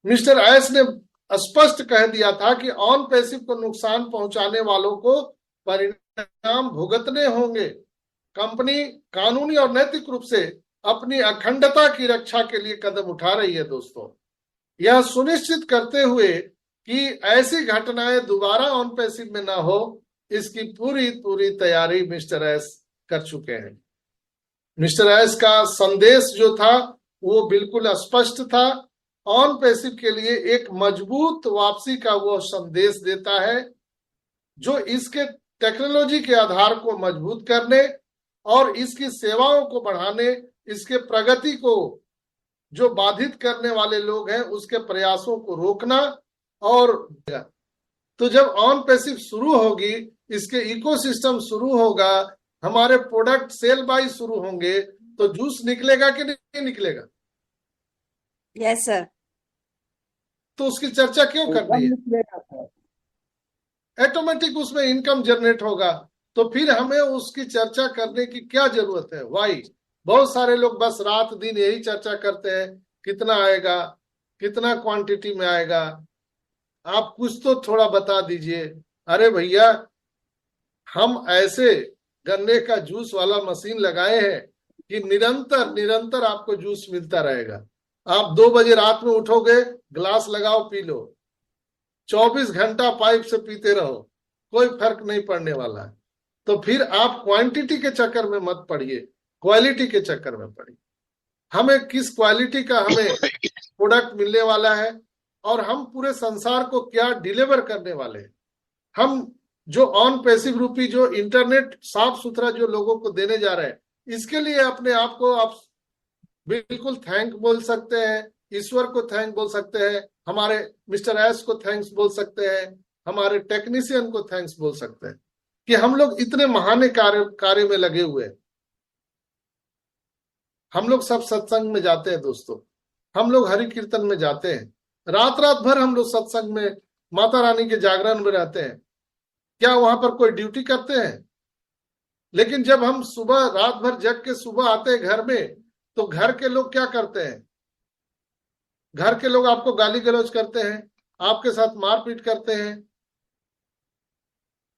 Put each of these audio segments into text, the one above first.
Mister S ने स्पष्ट कह दिया था कि ऑन पैसिव को नुकसान पहुंचाने वालों को परिणाम भुगतने होंगे। कंपनी कानूनी और नैतिक रूप से अपनी अखंडता की रक्षा के लिए कदम उठा रही है दोस्तों, यह सुनिश्चित करते हुए कि ऐसी घटनाएं दोबारा ऑन पैसिव में ना हो, इसकी पूरी पूरी तैयारी मिस्टर एस कर चुके हैं। मिस्टर एस का संदेश जो था वो बिल्कुल स्पष्ट था। ऑन पैसिव के लिए एक मजबूत वापसी का वो संदेश देता है जो इसके टेक्नोलॉजी के आधार को मजबूत करने और इसकी सेवाओं को बढ़ाने, इसके प्रगति को जो बाधित करने वाले लोग हैं उसके प्रयासों को रोकना। और तो जब ऑन पैसिव शुरू होगी, इसके इकोसिस्टम शुरू होगा, हमारे प्रोडक्ट सेल बाय शुरू होंगे, तो जूस निकलेगा कि नहीं निकलेगा? Yes sir. तो उसकी चर्चा क्यों करनी है? ऑटोमेटिक उसमें इनकम जनरेट होगा, तो फिर हमें उसकी चर्चा करने की क्या जरूरत है? वाई बहुत सारे लोग बस रात दिन यही चर्चा करते हैं, कितना आएगा, कितना क्वांटिटी में आएगा, आप कुछ तो थोड़ा बता दीजिए। अरे भैया, हम ऐसे गन्ने का जूस वाला मशीन लगाए हैं कि निरंतर निरंतर आपको जूस मिलता रहेगा। आप 2 बजे रात में उठोगे, ग्लास लगाओ, पी लो, 24 घंटा पाइप से पीते रहो, कोई फर्क नहीं पड़ने वाला है। तो फिर आप क्वांटिटी के चक्कर में मत पड़िए, क्वालिटी के चक्कर में पड़िए। हमें किस क्वालिटी का हमें प्रोडक्ट मिलने वाला है और हम पूरे संसार को क्या डिलीवर करने वाले हैं। हम जो ऑन पैसिव रूपी जो इंटरनेट साफ सुथरा जो लोगों को देने जा रहे हैं, इसके लिए अपने आप को आप बिल्कुल थैंक बोल सकते हैं, ईश्वर को थैंक बोल सकते हैं, हमारे मिस्टर एस को थैंक्स बोल सकते हैं, हमारे टेक्नीशियन को थैंक्स बोल सकते हैं कि हम लोग इतने महान कार्य में लगे हुए हैं। हम लोग सब सत्संग में जाते हैं दोस्तों, हम लोग हरि कीर्तन में जाते हैं, रात रात भर हम लोग सत्संग में माता रानी के जागरण में रहते हैं। क्या वहां पर कोई ड्यूटी करते हैं? लेकिन जब हम सुबह रात भर जग के सुबह आते हैं घर में, तो घर के लोग क्या करते हैं? घर के लोग आपको गाली गलौज करते हैं, आपके साथ मारपीट करते हैं।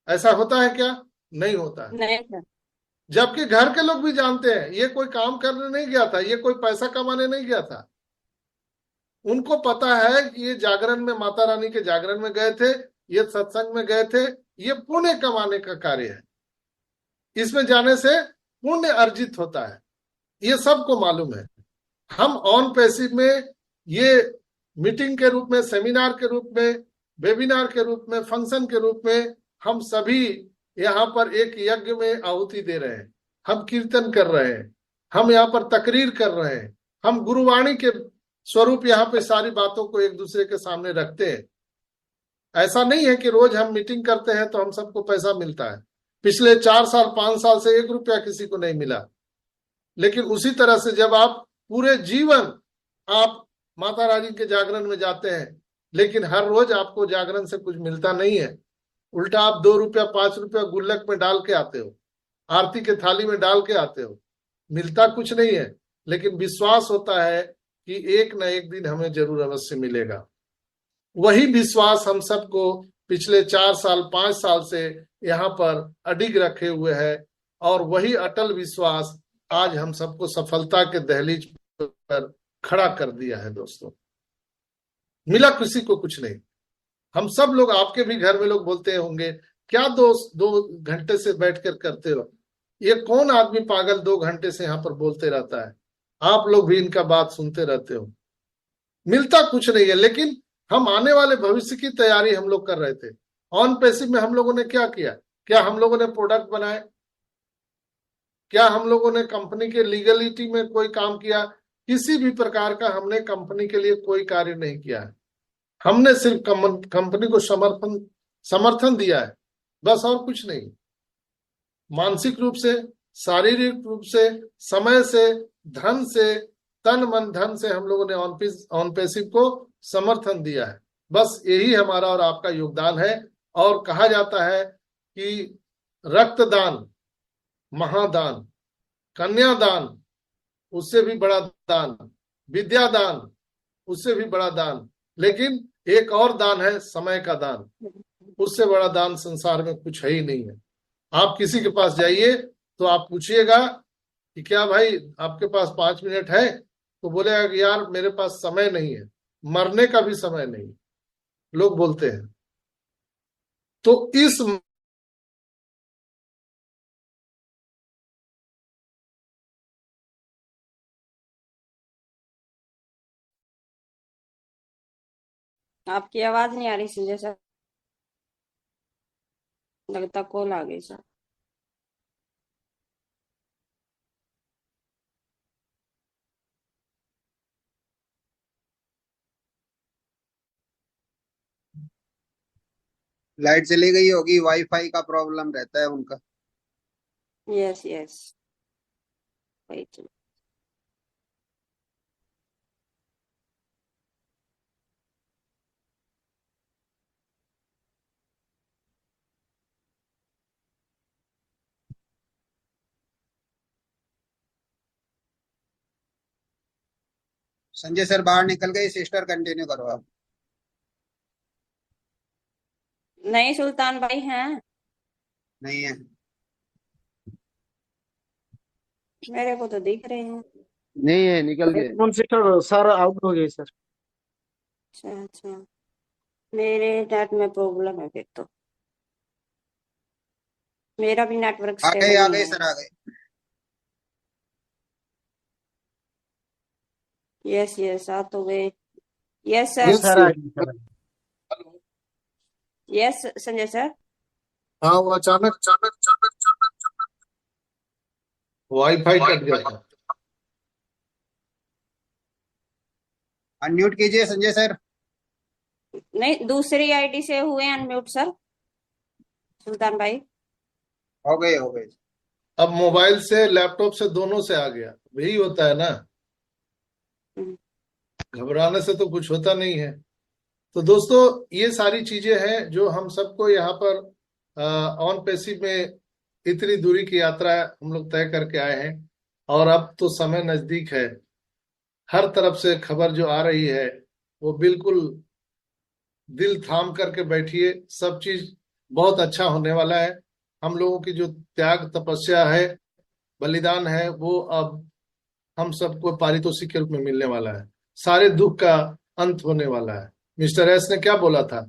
ऐसा होता है क्या? नहीं होता है। नहीं। जबकि घर के लोग भी जानते हैं ये कोई काम करने नहीं गया था, ये कोई पैसा कमाने नहीं गया था। उनको पता है कि ये जागरण में माता रानी के जागरण में गए थे, ये सत्संग में गए थे, ये पुण्य कमाने का कार्य है, इसमें जाने से पुण्य अर्जित होता है, ये सबको मालूम है। हम ऑन पैसिव में ये मीटिंग के रूप में, सेमिनार के रूप में, वेबिनार के रूप में, फंक्शन के रूप में, हम सभी यहाँ पर एक यज्ञ में आहुति दे रहे हैं, हम कीर्तन कर रहे हैं, हम यहाँ पर तकरीर कर रहे हैं, हम गुरुवाणी के स्वरूप यहाँ पे सारी बातों को एक दूसरे के सामने रखते हैं। ऐसा नहीं है कि रोज हम मीटिंग करते हैं तो हम सबको पैसा मिलता है। पिछले 4 साल 5 साल से 1 रुपया किसी को नहीं मिला। लेकिन उसी तरह से जब आप पूरे जीवन आप माता रानी के जागरण में जाते हैं, लेकिन हर रोज आपको जागरण से कुछ मिलता नहीं है, उल्टा आप 2 रुपया 5 रुपया गुल्लक में डाल के आते हो, आरती के थाली में डाल के आते हो, मिलता कुछ नहीं है, लेकिन विश्वास होता है कि एक न एक दिन हमें जरूर अवश्य मिलेगा। वही विश्वास हम सबको पिछले 4 साल 5 साल से यहाँ पर अडिग रखे हुए है, और वही अटल विश्वास आज हम सबको सफलता के दहलीज पर खड़ा कर दिया है। दोस्तों, मिला किसी को कुछ नहीं। हम सब लोग, आपके भी घर में लोग बोलते होंगे, क्या 2 घंटे से बैठकर करते हो, ये कौन आदमी पागल 2 घंटे से यहाँ पर बोलते रहता है। आप लोग भी इनका बात सुनते रहते हो, मिलता कुछ नहीं है। लेकिन हम आने वाले भविष्य की तैयारी हम लोग कर रहे थे। ऑन पैसिव में हम लोगों ने क्या किया? क्या हम लोगों ने प्रोडक्ट बनाए? क्या हम लोगों ने कंपनी के लीगलिटी में कोई काम किया? किसी भी प्रकार का हमने कंपनी के लिए कोई कार्य नहीं किया है। हमने सिर्फ कंपनी को समर्थन दिया है, बस, और कुछ नहीं। मानसिक रूप से, शारीरिक रूप से, समय से, धन से, तन मन धन से हम लोगों ने ऑन पैसिव को समर्थन दिया है। बस यही हमारा और आपका योगदान है। और कहा जाता है कि रक्तदान महादान, कन्यादान उससे भी बड़ा दान, विद्यादान उससे भी बड़ा दान, लेकिन एक और दान है समय का दान। उससे बड़ा दान संसार में कुछ है ही नहीं है। आप किसी के पास जाइए तो आप पूछिएगा कि क्या भाई आपके पास 5 मिनट है, तो बोलेगा कि यार मेरे पास समय नहीं है, मरने का भी समय नहीं, लोग बोलते हैं। तो इस आपकी आवाज नहीं आ रही संजय सर। लगता कॉल आ गई सर। लाइट चली गई होगी, वाईफाई का प्रॉब्लम रहता है उनका। Yes yes. Wait. Sanjay sir बाहर निकल गए, सिस्टर कंटिन्यू करो आप। नहीं सुल्तान भाई हैं। नहीं है। मेरे को तो दिख रहे हैं। नहीं है, निकल गए। कौन सिस्टर सर आउट हो गए सर। अच्छा अच्छा। मेरे नेट में प्रॉब्लम है फिर तो। मेरा भी नेटवर्क स्टेबल आ नहीं गए है। सर, आ गए। यस यस आ तो गए। Yes sir. यस सर आ गए सर। Yes Sanjay sir. हाँ, वो अचानक वाईफाई कट गया था। अनम्यूट कीजिए संजय सर। नहीं दूसरी आईडी से हुए अनम्यूट सर। सुल्तान भाई। हो गए, हो गए। अब मोबाइल से लैपटॉप से दोनों से आ गया, यही होता है ना। हम्म। घबराने से तो कुछ होता नहीं है। तो दोस्तों, ये सारी चीजें हैं जो हम सबको यहाँ पर ऑन पेसी में इतनी दूरी की यात्रा हम लोग तय करके आए हैं। और अब तो समय नजदीक है। हर तरफ से खबर जो आ रही है वो बिल्कुल दिल थाम करके बैठिए, सब चीज बहुत अच्छा होने वाला है। हम लोगों की जो त्याग तपस्या है, बलिदान है, वो अब हम सबको पारितोषिक के रूप में मिलने वाला है। सारे दुख का अंत होने वाला है। मिस्टर एस ने क्या बोला था,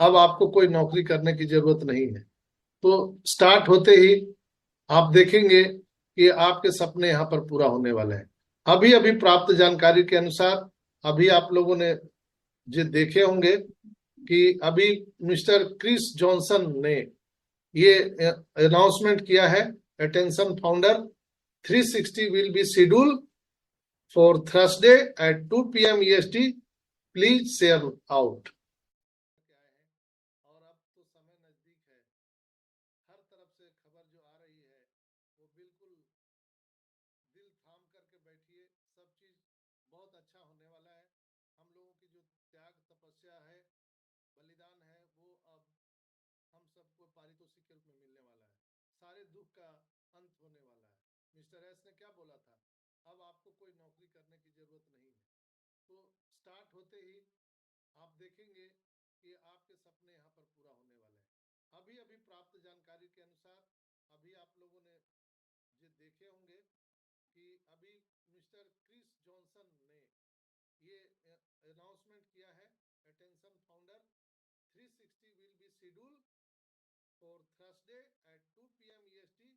अब आपको कोई नौकरी करने की जरूरत नहीं है। तो स्टार्ट होते ही आप देखेंगे कि आपके सपने यहाँ पर पूरा होने वाले हैं। अभी अभी प्राप्त जानकारी के अनुसार, अभी आप लोगों ने जो देखे होंगे कि अभी मिस्टर क्रिस जॉनसन ने ये अनाउंसमेंट किया है, attention founder, 360 will be scheduled for Thursday at 2 p.m. EST. Please share out. और अब तो समय नजदीक है। हर तरफ से खबर जो आ रही है वो बिल्कुल दिल थाम करके बैठिए, सब चीज बहुत अच्छा होने वाला है। हम लोगों की जो त्याग तपस्या है, बलिदान है, वो अब हम सबको पारितोषिक के रूप में मिलने वाला है। सारे दुख का अंत होने वाला है। मिस्टर एस ने क्या बोला था, अब आपको कोई नौकरी करने की जरूरत नहीं है। तो स्टार्ट होते ही आप देखेंगे कि आपके सपने यहाँ पर पूरा होने वाले हैं। अभी अभी प्राप्त जानकारी के अनुसार, अभी आप लोगों ने जो देखे होंगे कि अभी मिस्टर क्रिस जॉनसन ने ये अनाउंसमेंट किया है, attention founder, 360 will be scheduled for Thursday at 2 p.m. EST.